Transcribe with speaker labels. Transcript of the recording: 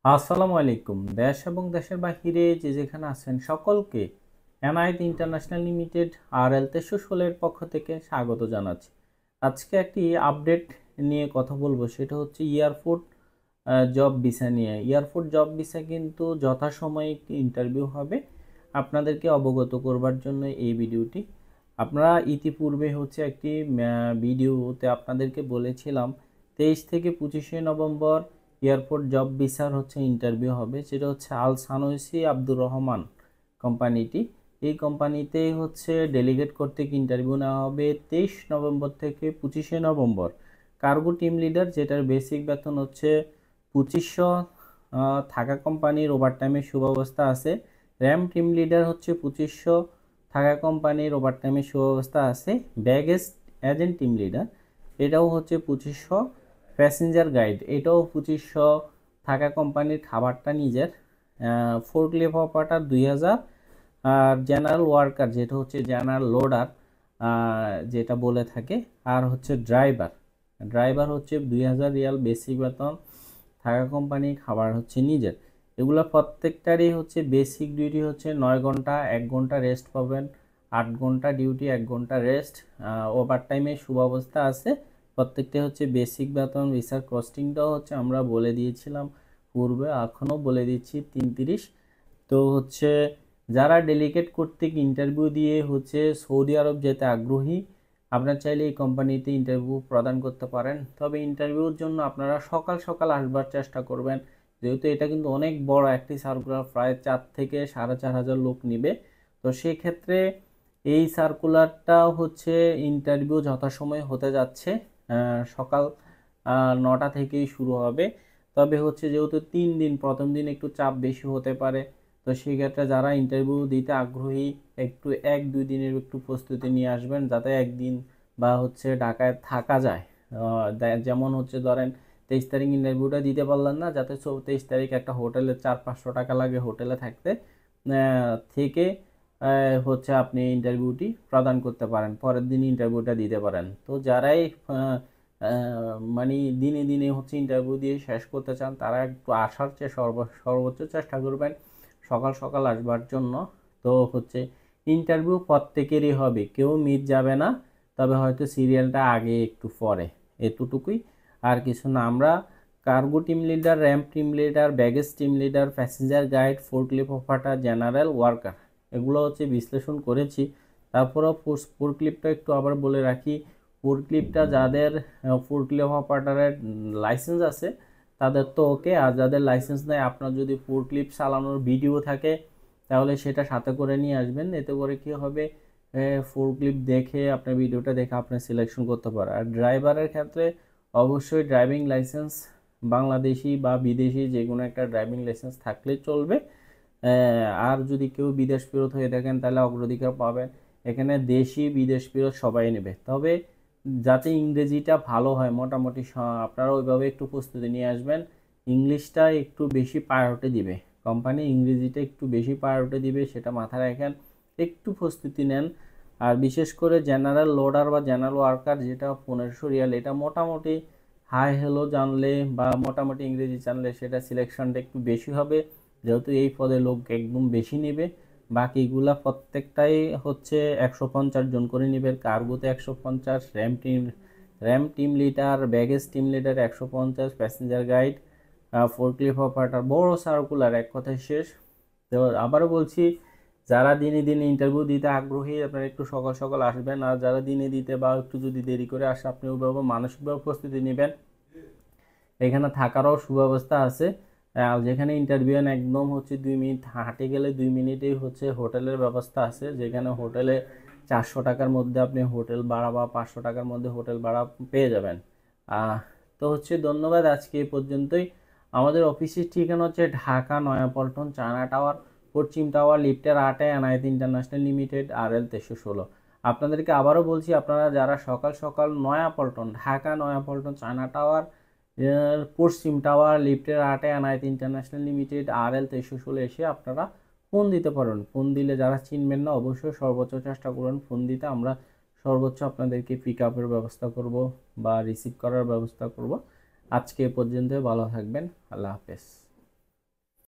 Speaker 1: আসসালামু আলাইকুম। দেশ এবং দেশের বাহিরে যে যেখানে আছেন সকলকে এনআইটি ইন্টারন্যাশনাল লিমিটেড আরএল 1316 এর পক্ষ থেকে স্বাগত জানাচ্ছি। আজকে একটি আপডেট নিয়ে কথা বলবো, সেটা হচ্ছে এয়ারপোর্ট জব ভিসা নিয়ে। এয়ারপোর্ট জব ভিসা কিন্তু যথাসময়ে একটি ইন্টারভিউ হবে, আপনাদেরকে অবগত করবার জন্য এই ভিডিওটি। আপনারা ইতিপূর্বে হচ্ছে একটি ভিডিওতে আপনাদেরকে বলেছিলাম 23 থেকে 25শে নভেম্বর এয়ারপোর্ট জব ভিসার হচ্ছে ইন্টারভিউ হবে, সেটা হচ্ছে আল সানুসি আব্দুর রহমান কোম্পানিটি। এই কোম্পানিতে হচ্ছে ডেলিগেট কর্তৃক ইন্টারভিউ নেওয়া হবে 23 নভেম্বর থেকে 25শে নভেম্বর। কার্গো টিম লিডার, যেটার বেসিক বেতন হচ্ছে 2500, থাকা কোম্পানির ওভারটাইমের সুব্যবস্থা আছে। র্যাম টিম লিডার হচ্ছে 2500, থাকা কোম্পানির ওভারটাইমের সুব্যবস্থা আছে। ব্যাগেজ এজেন্ট টিম লিডার, এটাও হচ্ছে 2500। প্যাসেঞ্জার গাইড, এটাও 2500, থাকা কোম্পানির খাবারটা নিজের। ফোর্কলিফট অপারেটর 2000। আর জেনারেল ওয়ার্কার, যেটা হচ্ছে জেনারেল লোডার যেটা বলে থাকে। আর হচ্ছে ড্রাইভার, ড্রাইভার হচ্ছে 2000 রিয়াল বেসিক বেতন, থাকা কোম্পানি, খাবার হচ্ছে নিজের। এগুলো প্রত্যেকটারই হচ্ছে বেসিক ডিউটি হচ্ছে 9 ঘন্টা, 1 ঘন্টা রেস্ট পাবেন। 8 ঘন্টা ডিউটি, 1 ঘন্টা রেস্ট। ওভার টাইমের সুব্যবস্থা আছে। প্রত্যেকটা হচ্ছে বেসিক বেতন। ভিসার কস্টিংটাও হচ্ছে আমরা বলে দিয়েছিলাম পূর্বে, এখনও বলে দিচ্ছি 330। তো হচ্ছে যারা ডেলিগেট কর্তৃক ইন্টারভিউ দিয়ে হচ্ছে সৌদি আরব যেতে আগ্রহী, আপনার চাইলে এই কোম্পানিতে ইন্টারভিউ প্রদান করতে পারেন। তবে ইন্টারভিউর জন্য আপনারা সকাল সকাল আসবার চেষ্টা করবেন, যেহেতু এটা কিন্তু অনেক বড় একটি সার্কুলার, প্রায় 4 থেকে 4500 লোক নিবে। তো সেক্ষেত্রে এই সার্কুলারটা হচ্ছে ইন্টারভিউ যথাসময়ে হতে যাচ্ছে। সকাল 9টা থেকেই শুরু হবে। তবে হচ্ছে যেহেতু 3 দিন, প্রথম দিন একটু চাপ বেশি হতে পারে। তো সেক্ষেত্রে যারা ইন্টারভিউ দিতে আগ্রহী, একটু 1-2 দিনের একটু প্রস্তুতি নিয়ে আসবেন, যাতে একদিন বা হচ্ছে ঢাকায় থাকা যায়। যেমন হচ্ছে ধরেন 23 তারিখ ইন্টারভিউটা দিতে পারলেন না, যাতে 23 তারিখ একটা হোটেলে 400-500 টাকা লাগে হোটেলে থাকতে, থেকে হচ্ছে আপনি ইন্টারভিউটি প্রদান করতে পারেন, পরের দিন ইন্টারভিউটা দিতে পারেন। তো যারাই মানে দিনে দিনে হচ্ছে ইন্টারভিউ দিয়ে শেষ করতে চান, তারা একটু আসার চেয়ে সর্বোচ্চ চেষ্টা করবেন সকাল সকাল আসবার জন্য। তো হচ্ছে ইন্টারভিউ প্রত্যেকেরই হবে, কেউ মিস যাবে না। তবে হয়তো সিরিয়ালটা আগে একটু পরে, এতটুকুই, আর কিছু না। আমরা cargo team leader, ramp team leader, baggage team leader, passenger guide, forklift operator, general worker, এগুলো হচ্ছে বিশ্লেষণ করেছি। তারপরেও ফোর্কলিফটটা একটু আবার বলে রাখি। ফোর্কলিফটটা যাদের ফোর্কলিফট অপারেটরের লাইসেন্স আছে তাদের তো ওকে, আর যাদের লাইসেন্স নেই, আপনার যদি ফোর্কলিফট চালানোর ভিডিও থাকে তাহলে সেটা সাথে করে নিয়ে আসবেন। এতে করে কি হবে, ফোর্কলিফট দেখে আপনার ভিডিওটা দেখে আপনি সিলেকশন করতে পারেন। আর ড্রাইভারের ক্ষেত্রে অবশ্যই ড্রাইভিং লাইসেন্স, বাংলাদেশি বা বিদেশি যে কোনো একটা ড্রাইভিং লাইসেন্স থাকলে চলবে। আর যদি কেউ বিদেশ ফেরত হয়ে থাকেন তাহলে অগ্রাধিকার পাবেন। এখানে দেশি বিদেশ ফেরত সবাই নেবে, তবে যাতে ইংরেজিটা ভালো হয় মোটামুটি, আপনারা ওইভাবে একটু প্রস্তুতি নিয়ে আসবেন। ইংলিশটা একটু বেশি প্রায়োরিটি দিবে কোম্পানি, ইংরেজিটা একটু বেশি প্রায়োরিটি দিবে, সেটা মাথায় রাখেন, একটু প্রস্তুতি নেন। আর বিশেষ করে জেনারেল লোডার বা জেনারেল ওয়ার্কার, যেটা 1500 রিয়াল, এটা মোটামুটি হাই হ্যালো জানলে বা মোটামুটি ইংরেজি জানলে সেটা সিলেকশনটা একটু বেশি হবে, যেহেতু এই পদে লোক একদম বেশি নেবে। বাকিগুলা প্রত্যেকটাই হচ্ছে 150 জন করে নেবে। কার্গোতে 150, ramp team leader, baggage team leader 150, passenger guide, forklift operator, বড় সার্কুলার, এক কথায় শেষ। তো আবারও বলছি, যারা দিনে দিনে ইন্টারভিউ দিতে আগ্রহী আপনারা একটু সকাল সকাল আসবেন। আর যারা দিনে দিতে বা একটু যদি দেরি করে আসে, আপনি ওইভাবে মানসিকভাবে প্রস্তুতি নেবেন। এখানে থাকারও সুব্যবস্থা আছে। যেখানে ইন্টারভিউ একদম হচ্ছে 2 মিনিট হাঁটে গেলে 2 মিনিটেই হচ্ছে হোটেলের ব্যবস্থা আছে, যেখানে হোটেলে 400 টাকার মধ্যে আপনি হোটেল ভাড়া বা 500 টাকার মধ্যে হোটেল ভাড়া পেয়ে যাবেন। তো হচ্ছে ধন্যবাদ, আজকে এই পর্যন্তই। আমাদের অফিসের ঠিকানা হচ্ছে ঢাকা নয়াপল্টন, চায়না টাওয়ার, পশ্চিম টাওয়ার, লিফটের 8-এ, এনআইটি ইন্টারন্যাশনাল লিমিটেড, আরএল 1316। আপনাদেরকে আবারও বলছি, আপনারা যারা সকাল সকাল নয়াপল্টন, ঢাকা নয়াপল্টন, চায়না টাওয়ার, পশ্চিম টাওয়ার, লিফটের 8-এ, এনআইটি ইন্টারন্যাশনাল লিমিটেড, আরএল 1316 এসে আপনারা ফোন দিতে পারেন। ফোন দিলে যারা চিনবেন না, অবশ্যই সর্বোচ্চ চেষ্টা করুন ফোন দিতে। আমরা সর্বোচ্চ আপনাদেরকে পিক আপের ব্যবস্থা করব বা রিসিভ করার ব্যবস্থা করব। আজকে এ পর্যন্ত, ভালো থাকবেন, আল্লাহ হাফেজ।